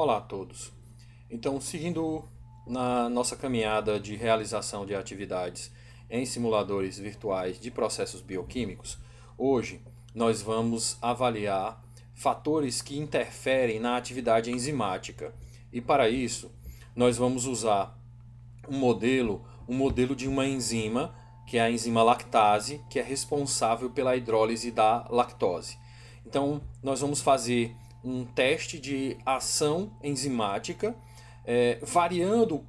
Olá a todos. Então, seguindo na nossa caminhada de realização de atividades em simuladores virtuais de processos bioquímicos, hoje nós vamos avaliar fatores que interferem na atividade enzimática. E para isso, nós vamos usar um modelo de uma enzima, que é a enzima lactase, que é responsável pela hidrólise da lactose. Então, nós vamos fazer um teste de ação enzimática, variando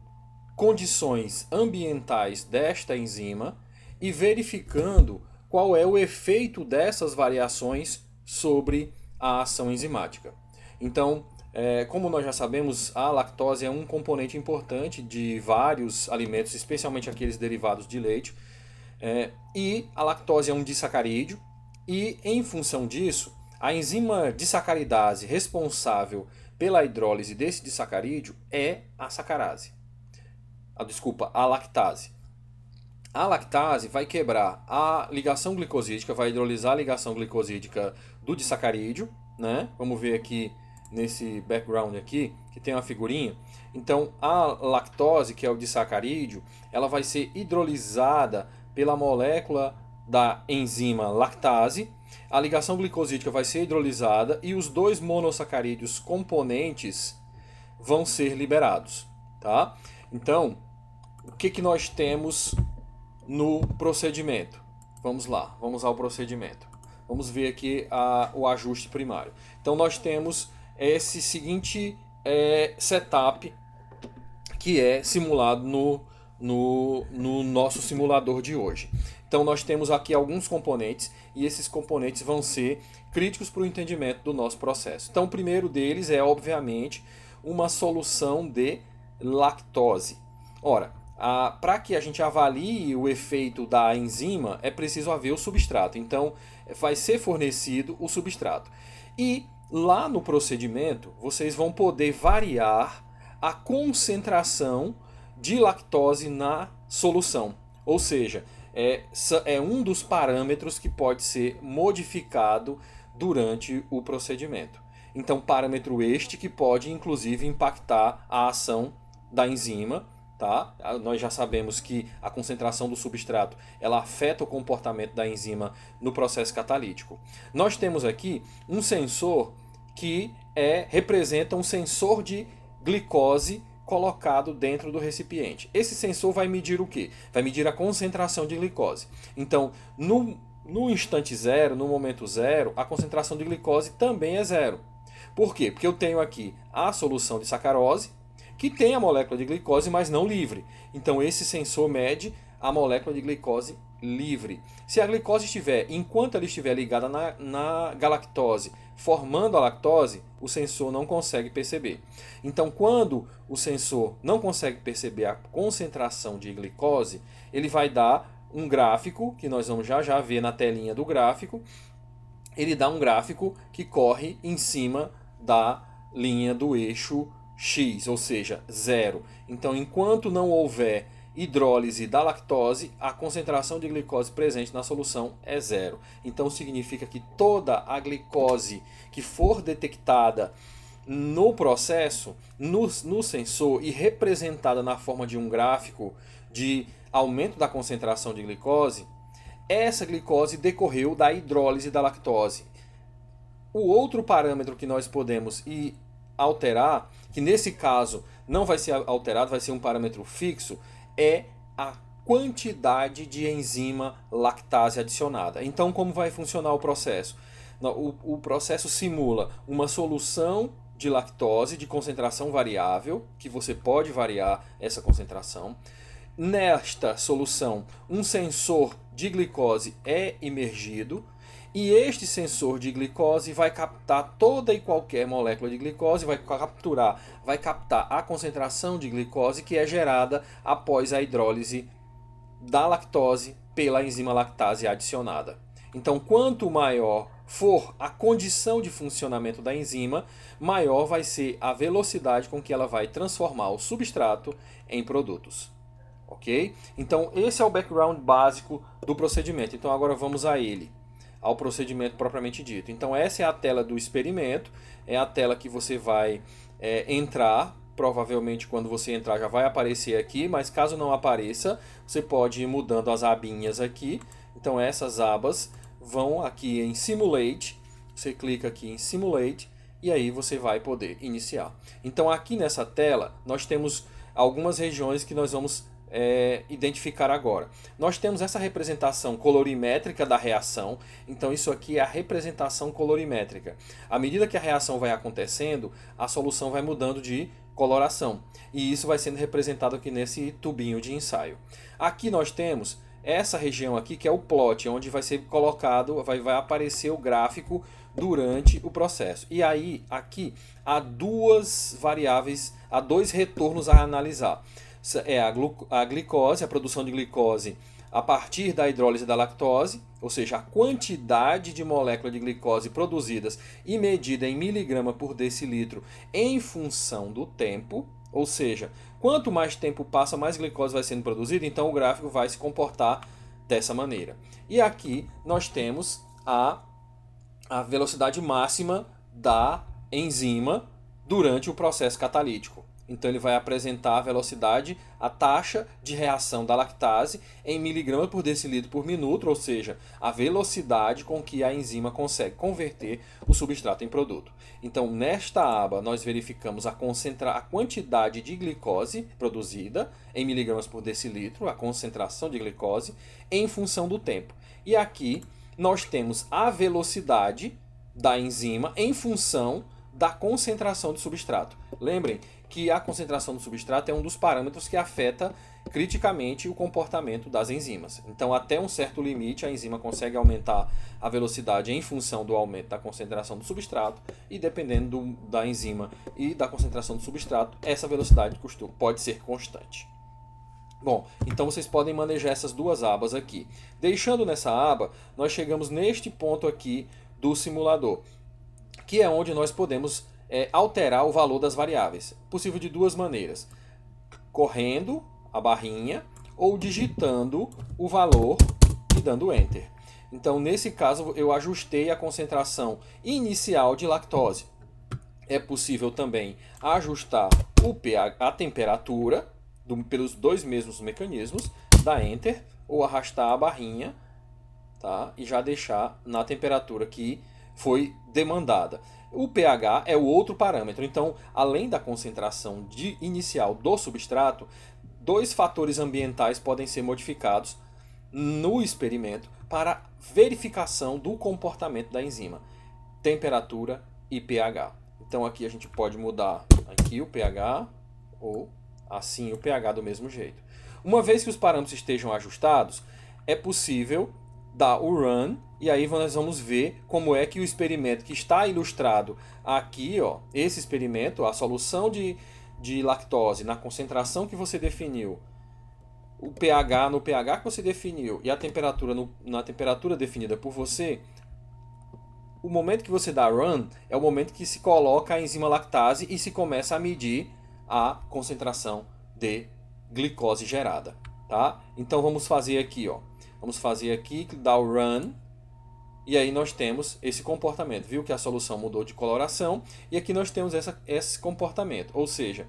condições ambientais desta enzima e verificando qual é o efeito dessas variações sobre a ação enzimática. Então, como nós já sabemos, a lactose é um componente importante de vários alimentos, especialmente aqueles derivados de leite, e a lactose é um disacarídeo, e em função disso, a enzima disacaridase responsável pela hidrólise desse disacarídeo é a sacarase. A lactase. A lactase vai quebrar a ligação glicosídica, vai hidrolisar a ligação glicosídica do disacarídeo, né? Vamos ver aqui nesse background aqui, que tem uma figurinha. Então, a lactose, que é o disacarídeo, ela vai ser hidrolisada pela molécula da enzima lactase, a ligação glicosídica vai ser hidrolisada e os dois monossacarídeos componentes vão ser liberados, tá? Então, o que nós temos no procedimento? Vamos lá, vamos ao procedimento. Vamos ver aqui o ajuste primário. Então, nós temos esse seguinte setup que é simulado no nosso simulador de hoje. Então nós temos aqui alguns componentes e esses componentes vão ser críticos para o entendimento do nosso processo. Então o primeiro deles é, obviamente, uma solução de lactose. Ora, para que a gente avalie o efeito da enzima, é preciso haver o substrato. Então vai ser fornecido o substrato. E lá no procedimento, vocês vão poder variar a concentração de lactose na solução. Ou seja, é um dos parâmetros que pode ser modificado durante o procedimento. Então, parâmetro este que pode, inclusive, impactar a ação da enzima. Tá? Nós já sabemos que a concentração do substrato ela afeta o comportamento da enzima no processo catalítico. Nós temos aqui um sensor que representa um sensor de glicose colocado dentro do recipiente. Esse sensor vai medir o quê? Vai medir a concentração de glicose. Então, no instante zero, no momento zero, a concentração de glicose também é zero. Por quê? Porque eu tenho aqui a solução de sacarose, que tem a molécula de glicose, mas não livre. Então, esse sensor mede a molécula de glicose livre. Se a glicose estiver, enquanto ela estiver ligada na galactose, formando a lactose, o sensor não consegue perceber. Então, quando o sensor não consegue perceber a concentração de glicose, ele vai dar um gráfico, que nós vamos já ver na telinha do gráfico. Ele dá um gráfico que corre em cima da linha do eixo X, ou seja, zero. Então, enquanto não houver hidrólise da lactose, a concentração de glicose presente na solução é zero. Então significa que toda a glicose que for detectada no processo, no sensor e representada na forma de um gráfico de aumento da concentração de glicose, essa glicose decorreu da hidrólise da lactose. O outro parâmetro que nós podemos alterar, que nesse caso não vai ser alterado, vai ser um parâmetro fixo, é a quantidade de enzima lactase adicionada. Então, como vai funcionar o processo? O processo simula uma solução de lactose de concentração variável, que você pode variar essa concentração. Nesta solução, um sensor de glicose é imergido, e este sensor de glicose vai captar toda e qualquer molécula de glicose, vai captar a concentração de glicose que é gerada após a hidrólise da lactose pela enzima lactase adicionada. Então, quanto maior for a condição de funcionamento da enzima, maior vai ser a velocidade com que ela vai transformar o substrato em produtos. Ok? Então, esse é o background básico do procedimento. Então, agora vamos a ele. Ao procedimento propriamente dito. Então essa é a tela do experimento, é a tela que você vai entrar. Provavelmente quando você entrar já vai aparecer aqui, mas caso não apareça, você pode ir mudando as abinhas aqui. Então essas abas vão aqui em Simulate, você clica aqui em Simulate e aí você vai poder iniciar. Então aqui nessa tela nós temos algumas regiões que nós vamos identificar agora. Nós temos essa representação colorimétrica da reação, então isso aqui é a representação colorimétrica. À medida que a reação vai acontecendo, a solução vai mudando de coloração, e isso vai sendo representado aqui nesse tubinho de ensaio. Aqui nós temos essa região aqui que é o plot, onde vai ser colocado, vai aparecer o gráfico durante o processo. E aí aqui há duas variáveis, há dois retornos a analisar. É a glicose, a produção de glicose a partir da hidrólise da lactose, ou seja, a quantidade de molécula de glicose produzidas e medida em miligrama por decilitro em função do tempo, ou seja, quanto mais tempo passa, mais glicose vai sendo produzida, então o gráfico vai se comportar dessa maneira. E aqui nós temos a velocidade máxima da enzima durante o processo catalítico. Então ele vai apresentar a velocidade, a taxa de reação da lactase em miligrama por decilitro por minuto, ou seja, a velocidade com que a enzima consegue converter o substrato em produto. Então nesta aba nós verificamos a quantidade de glicose produzida em miligramas por decilitro, a concentração de glicose, em função do tempo. E aqui nós temos a velocidade da enzima em função da concentração do substrato. Lembrem que a concentração do substrato é um dos parâmetros que afeta criticamente o comportamento das enzimas. Então, até um certo limite, a enzima consegue aumentar a velocidade em função do aumento da concentração do substrato, e dependendo da enzima e da concentração do substrato, essa velocidade pode ser constante. Bom, então vocês podem manejar essas duas abas aqui. Deixando nessa aba, nós chegamos neste ponto aqui do simulador, que é onde nós podemos alterar o valor das variáveis. Possível de duas maneiras: correndo a barrinha ou digitando o valor e dando Enter. Então, nesse caso, eu ajustei a concentração inicial de lactose. É possível também ajustar o pH, a temperatura, pelos dois mesmos mecanismos, dar Enter ou arrastar a barrinha, tá? E já deixar na temperatura que foi demandada. O pH é o outro parâmetro. Então, além da concentração inicial do substrato, dois fatores ambientais podem ser modificados no experimento para verificação do comportamento da enzima: temperatura e pH. Então aqui a gente pode mudar aqui o pH ou assim o pH do mesmo jeito. Uma vez que os parâmetros estejam ajustados, é possível dar o Run, e aí nós vamos ver como é que o experimento que está ilustrado aqui, ó, esse experimento, a solução de lactose na concentração que você definiu, o pH no pH que você definiu e a temperatura na temperatura definida por você, o momento que você dá Run é o momento que se coloca a enzima lactase e se começa a medir a concentração de glicose gerada, tá? Então vamos fazer aqui, ó. Vamos fazer aqui, dar o Run, e aí nós temos esse comportamento. Viu que a solução mudou de coloração, e aqui nós temos esse comportamento. Ou seja,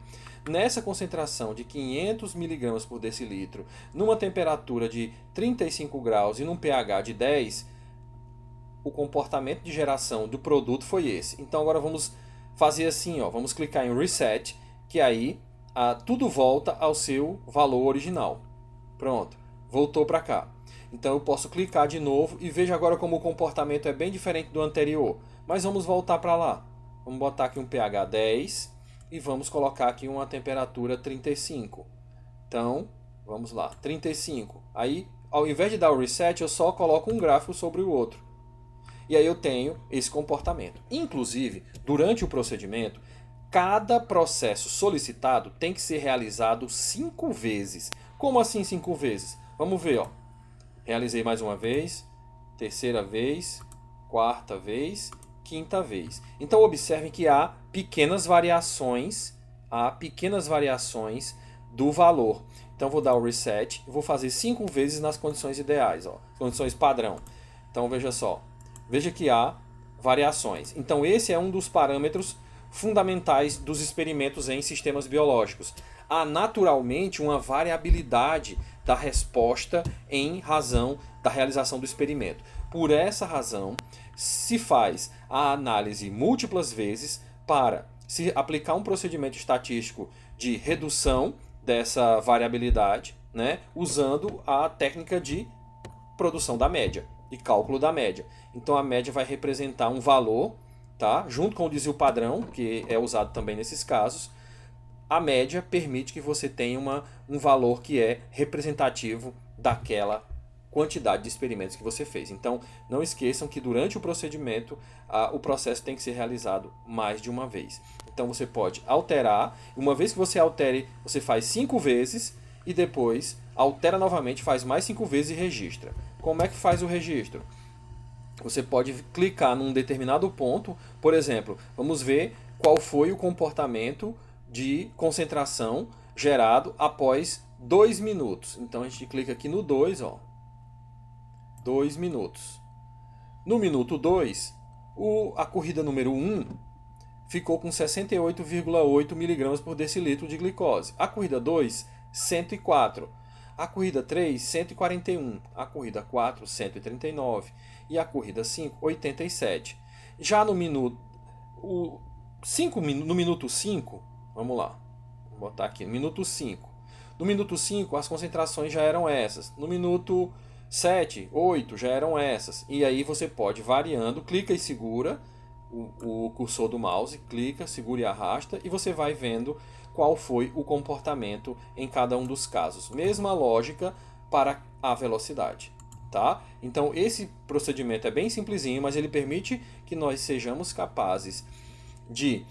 nessa concentração de 500 mg por decilitro, numa temperatura de 35 graus e num pH de 10, o comportamento de geração do produto foi esse. Então agora vamos fazer assim, ó, vamos clicar em Reset, que aí tudo volta ao seu valor original. Pronto, voltou para cá. Então eu posso clicar de novo e veja agora como o comportamento é bem diferente do anterior. Mas vamos voltar para lá. Vamos botar aqui um pH 10 e vamos colocar aqui uma temperatura 35. Então, vamos lá, 35. Aí, ao invés de dar o reset, eu só coloco um gráfico sobre o outro. E aí eu tenho esse comportamento. Inclusive, durante o procedimento, cada processo solicitado tem que ser realizado 5 vezes. Como assim 5 vezes? Vamos ver, ó. Realizei mais uma vez, terceira vez, quarta vez, quinta vez. Então observem que há pequenas variações do valor. Então vou dar o reset e vou fazer 5 vezes nas condições ideais, ó, condições padrão. Então veja só, veja que há variações. Então esse é um dos parâmetros fundamentais dos experimentos em sistemas biológicos. Há naturalmente uma variabilidade da resposta em razão da realização do experimento. Por essa razão, se faz a análise múltiplas vezes para se aplicar um procedimento estatístico de redução dessa variabilidade, né, usando a técnica de produção da média, de cálculo da média. Então a média vai representar um valor, tá, junto com o desvio padrão, que é usado também nesses casos. A média permite que você tenha um valor que é representativo daquela quantidade de experimentos que você fez. Então, não esqueçam que durante o procedimento, o processo tem que ser realizado mais de uma vez. Então, você pode alterar. Uma vez que você altere, você faz 5 vezes e depois altera novamente, faz mais 5 vezes e registra. Como é que faz o registro? Você pode clicar num determinado ponto. Por exemplo, vamos ver qual foi o comportamento de concentração gerado após 2 minutos. Então, a gente clica aqui no 2, ó. 2 minutos. No minuto 2, a corrida número 1 ficou com 68,8 mg por decilitro de glicose. A corrida 2, 104. A corrida 3, 141. A corrida 4, 139. E a corrida 5, 87. Já no minuto 5, vamos lá. Vou botar aqui, no minuto 5. No minuto 5, as concentrações já eram essas. No minuto 7, 8 já eram essas. E aí você pode variando, clica e segura o cursor do mouse, clica, segura e arrasta, e você vai vendo qual foi o comportamento em cada um dos casos. Mesma lógica para a velocidade, tá? Então esse procedimento é bem simplesinho, mas ele permite que nós sejamos capazes de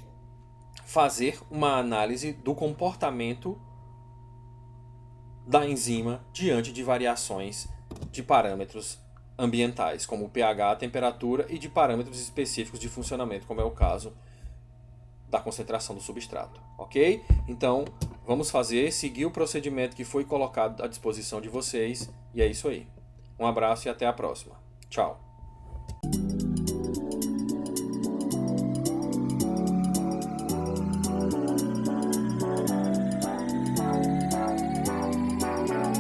fazer uma análise do comportamento da enzima diante de variações de parâmetros ambientais, como o pH, a temperatura, e de parâmetros específicos de funcionamento, como é o caso da concentração do substrato, ok? Então, vamos seguir o procedimento que foi colocado à disposição de vocês, e é isso aí. Um abraço e até a próxima. Tchau!